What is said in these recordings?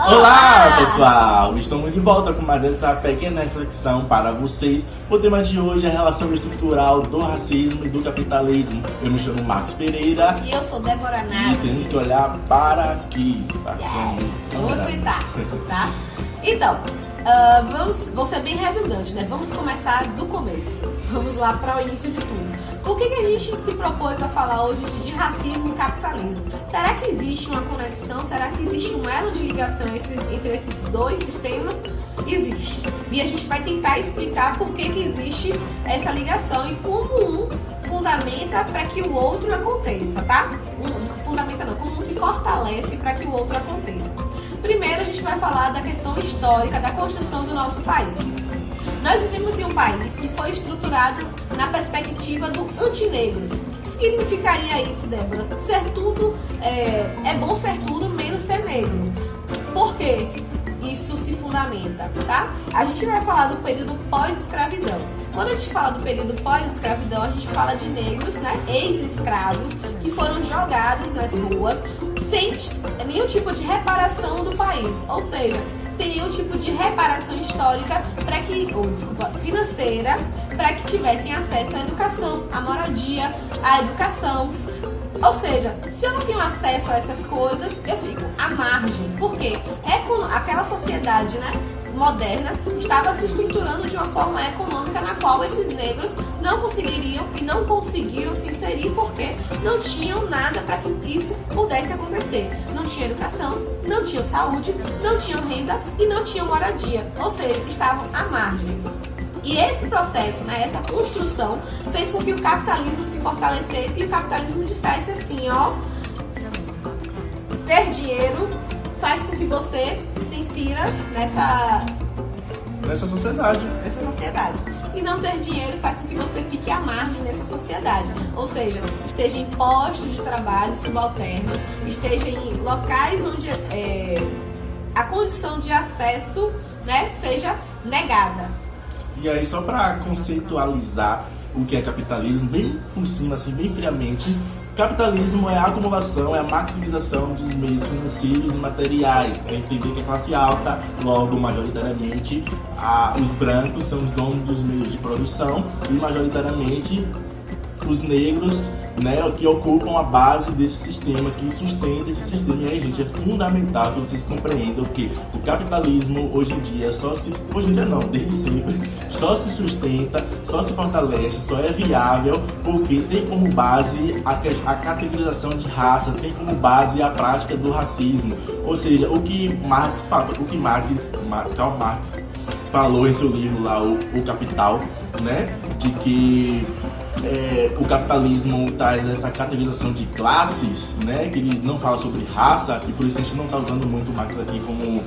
Olá, pessoal! Estamos de volta com mais essa pequena reflexão para vocês. O tema de hoje é a relação estrutural do racismo e do capitalismo. Eu me chamo Marcos Pereira. E eu sou Débora E Nassi. temos que olhar para aqui. Eu vou sentar, tá? Então, vou ser bem redundante, né? Vamos começar do começo. Vamos lá para o início de tudo. Por que a gente se propôs a falar hoje de racismo e capitalismo? Será que existe uma conexão? Será que existe um elo de ligação entre esses dois sistemas? Existe. E a gente vai tentar explicar por que existe essa ligação e como um fundamenta para que o outro aconteça, tá? Fundamenta não, como um se fortalece para que o outro aconteça. Primeiro a gente vai falar da questão histórica da construção do nosso país. Nós vivemos em um país que foi estruturado na perspectiva do antinegro. O que significaria isso, Débora? Ser tudo, é bom ser tudo menos ser negro. Por quê? Isso se fundamenta, tá? A gente vai falar do período pós-escravidão. Quando a gente fala do período pós-escravidão, a gente fala de negros, né, ex-escravos, que foram jogados nas ruas sem nenhum tipo de reparação do país, ou seja, sem nenhum tipo de reparação histórica financeira, para que tivessem acesso à educação, à moradia, à educação. Ou seja, se eu não tenho acesso a essas coisas, eu fico à margem. Por quê? Aquela sociedade, né, moderna estava se estruturando de uma forma econômica na qual esses negros não conseguiriam e não conseguiram se inserir porque não tinham nada para que isso pudesse acontecer. Não tinha educação, não tinham saúde, não tinham renda e não tinham moradia. Ou seja, estavam à margem. E esse processo, né, essa construção, fez com que o capitalismo se fortalecesse e o capitalismo dissesse assim, ó, ter dinheiro faz com que você se insira nessa sociedade. E não ter dinheiro faz com que você fique à margem dessa sociedade. Ou seja, esteja em postos de trabalho subalternos, esteja em locais onde a condição de acesso, né, seja negada. E aí, só para conceitualizar o que é capitalismo, bem por cima, assim, bem friamente, capitalismo é a acumulação, é a maximização dos meios financeiros e materiais. É entender que a classe alta, logo, majoritariamente, os brancos são os donos dos meios de produção e, majoritariamente, os negros, né, que ocupam a base desse sistema, que sustenta esse sistema. E aí, gente, é fundamental que vocês compreendam que o capitalismo hoje em dia desde sempre, só se sustenta, só se fortalece, só é viável porque tem como base a categorização de raça, tem como base a prática do racismo. Ou seja, o que Karl Marx falou em seu livro lá, o Capital, né, de que o capitalismo traz essa categorização de classes, né, que ele não fala sobre raça, e por isso a gente não está usando muito o Marx aqui como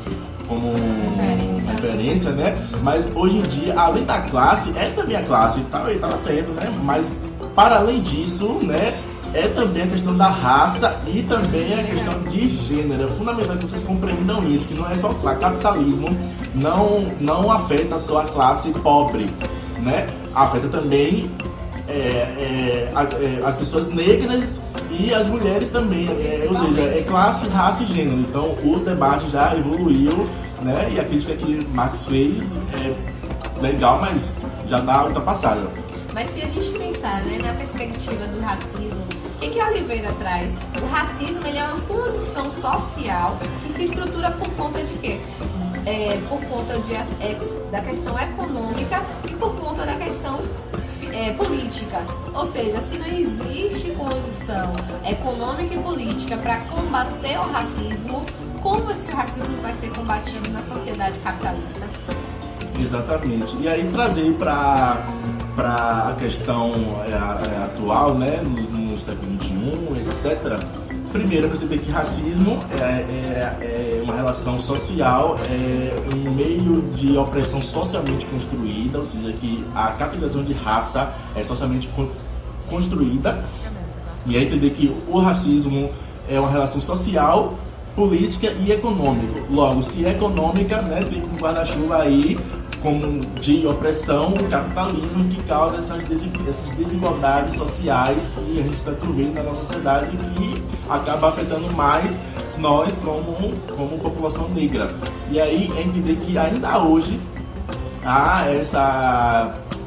referência, né? Mas hoje em dia, além da classe, é também a classe, ele estava certo, né? Mas para além disso, né, é também a questão da raça e também a questão de gênero. É fundamental que vocês compreendam isso, que não é só classe. Capitalismo não afeta só a classe pobre, né? Afeta também as pessoas negras e as mulheres também, ou seja, é classe, raça e gênero. Então o debate já evoluiu, né? E a crítica que Marx fez é legal, mas já está ultrapassada. Mas se a gente pensar, né, na perspectiva do racismo, o que a Oliveira traz? O racismo, ele é uma condição social que se estrutura por conta de quê? Por conta da questão econômica e por conta da questão política. Ou seja, se não existe condição econômica e política para combater o racismo, como esse racismo vai ser combatido na sociedade capitalista? Exatamente. E aí trazer para a questão atual, né, no século XXI, etc. Primeiro, perceber que racismo é uma relação social, é um meio de opressão socialmente construída, ou seja, que a categorização de raça é socialmente construída. E aí entender que o racismo é uma relação social, política e econômica. Logo, se é econômica, né, tem como guarda-chuva aí como de opressão, o capitalismo, que causa essas desigualdades sociais que a gente está vendo na nossa sociedade e que acaba afetando mais nós como população negra. E aí é entender que ainda hoje há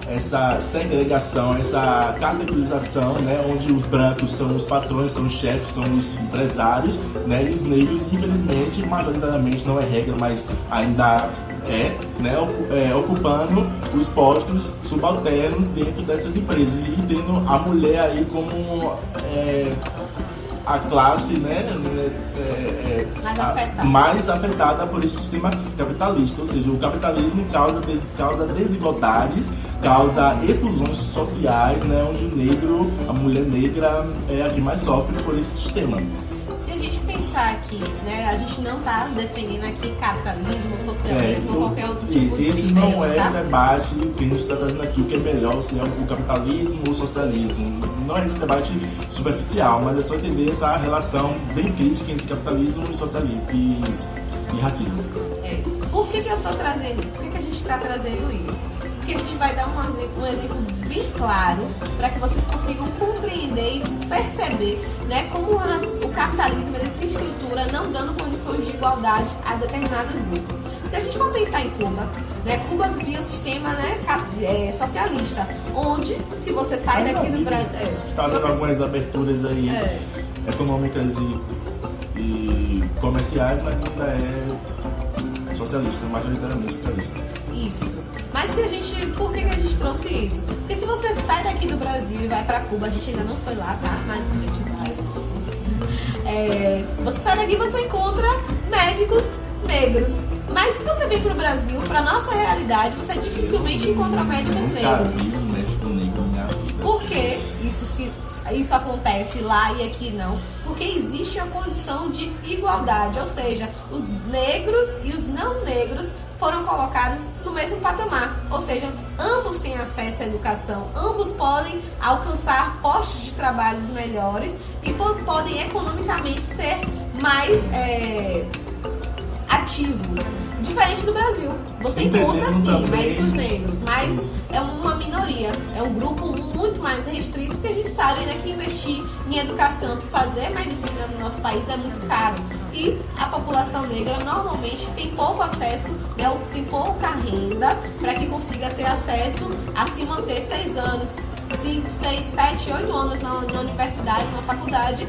essa segregação, essa categorização, né, onde os brancos são os patrões, são os chefes, são os empresários, né, e os negros, infelizmente, majoritariamente, não é regra, mas ainda né, ocupando os postos subalternos dentro dessas empresas e tendo a mulher aí como a classe, né, mais afetada por esse sistema capitalista. Ou seja, o capitalismo causa desigualdades, causa exclusões sociais, né, onde o negro, a mulher negra é a que mais sofre por esse sistema. Se a gente pensar aqui, né, a gente não está defendendo aqui capitalismo, socialismo ou qualquer outro tipo de esse sistema. Esse não é tá? o debate que a gente está trazendo aqui, o que é melhor, se é o capitalismo ou o socialismo. Não é esse debate superficial, mas é só entender essa relação bem crítica entre capitalismo e socialismo e racismo. Por que eu estou trazendo? Por que a gente está trazendo isso? Porque a gente vai dar um exemplo bem claro para que vocês consigam compreender e perceber, né, como o capitalismo ele se estrutura não dando condições de igualdade a determinados grupos. Se a gente for pensar em Cuba, né, Cuba via um sistema, né, socialista, onde se você sai daqui do Brasil... Está dando algumas aberturas aí econômicas e comerciais, mas ainda é socialista, majoritariamente socialista. Isso. Mas se a gente... Por que a gente trouxe isso? Porque se você sai daqui do Brasil e vai pra Cuba, a gente ainda não foi lá, tá? Mas a gente vai. Você sai daqui e você encontra médicos negros. Mas se você vem pro Brasil, pra nossa realidade, você dificilmente encontra médicos negros. Nunca vi um médico negro na minha vida. Por que isso acontece lá e aqui não? Porque existe a condição de igualdade, ou seja, os negros e os não negros foram colocados no mesmo patamar, ou seja, ambos têm acesso à educação, ambos podem alcançar postos de trabalho melhores e podem economicamente ser mais ativos. Diferente do Brasil, você encontra sim médicos negros, mas é uma minoria, é um grupo muito mais restrito, porque a gente sabe, né, que investir em educação, que fazer medicina no nosso país é muito caro. E a população negra normalmente tem pouco acesso, né, tem pouca renda para que consiga ter acesso a se manter 6 anos, 5, 6, 7, 8 anos na universidade, na faculdade,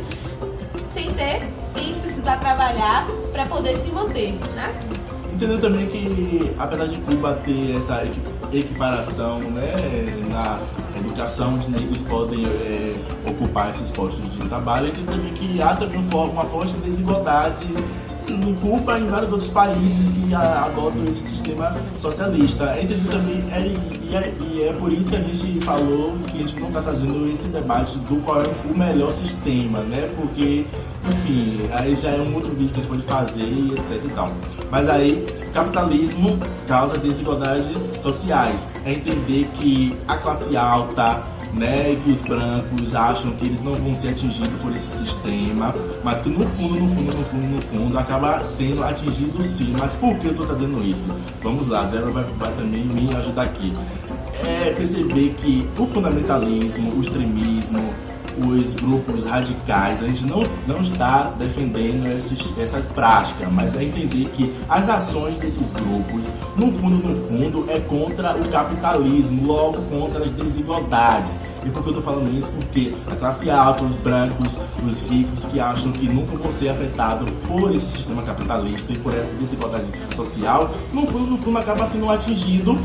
sem precisar trabalhar para poder se manter, né? Entendendo também que, apesar de Cuba ter essa equiparação, né, na educação, onde negros podem ocupar esses postos de trabalho, entendo também que há também uma forte desigualdade em Cuba e em vários outros países que adotam esse sistema socialista. Entendo também, e é por isso que a gente falou que a gente não está trazendo esse debate do qual é o melhor sistema, né, porque... Enfim, aí já é um outro vídeo que a gente pode fazer e etc e tal. Mas aí, capitalismo causa desigualdades sociais. É entender que a classe alta, né, e que os brancos acham que eles não vão ser atingidos por esse sistema, mas que no fundo acaba sendo atingido sim. Mas por que eu estou trazendo isso? Vamos lá, Débora vai também me ajudar aqui. É perceber que o fundamentalismo, o extremismo, os grupos radicais, a gente não está defendendo essas práticas, mas é entender que as ações desses grupos, no fundo, é contra o capitalismo, logo contra as desigualdades. E por que eu estou falando isso? Porque a classe alta, os brancos, os ricos que acham que nunca vão ser afetados por esse sistema capitalista e por essa desigualdade social, no fundo acaba sendo atingido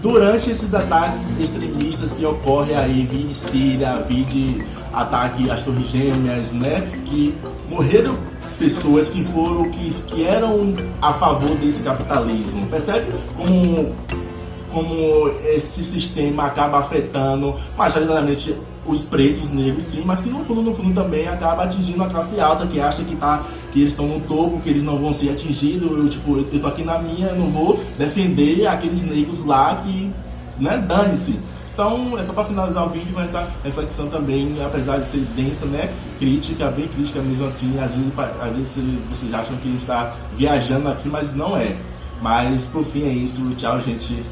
durante esses ataques extremistas que ocorrem aí, vide Síria, vide ataque às Torres Gêmeas, né? Que morreram pessoas que eram a favor desse capitalismo. Percebe como esse sistema acaba afetando majoritariamente os pretos, negros, sim, mas que no fundo também acaba atingindo a classe alta, que acha que eles estão no topo, que eles não vão ser atingidos. Eu tô aqui na minha, não vou defender aqueles negros lá que, né, dane-se. Então, é só para finalizar o vídeo com essa reflexão também, apesar de ser densa, né, crítica, bem crítica mesmo assim. Às vezes vocês acham que a gente está viajando aqui, mas não é. Mas, por fim, é isso. Tchau, gente.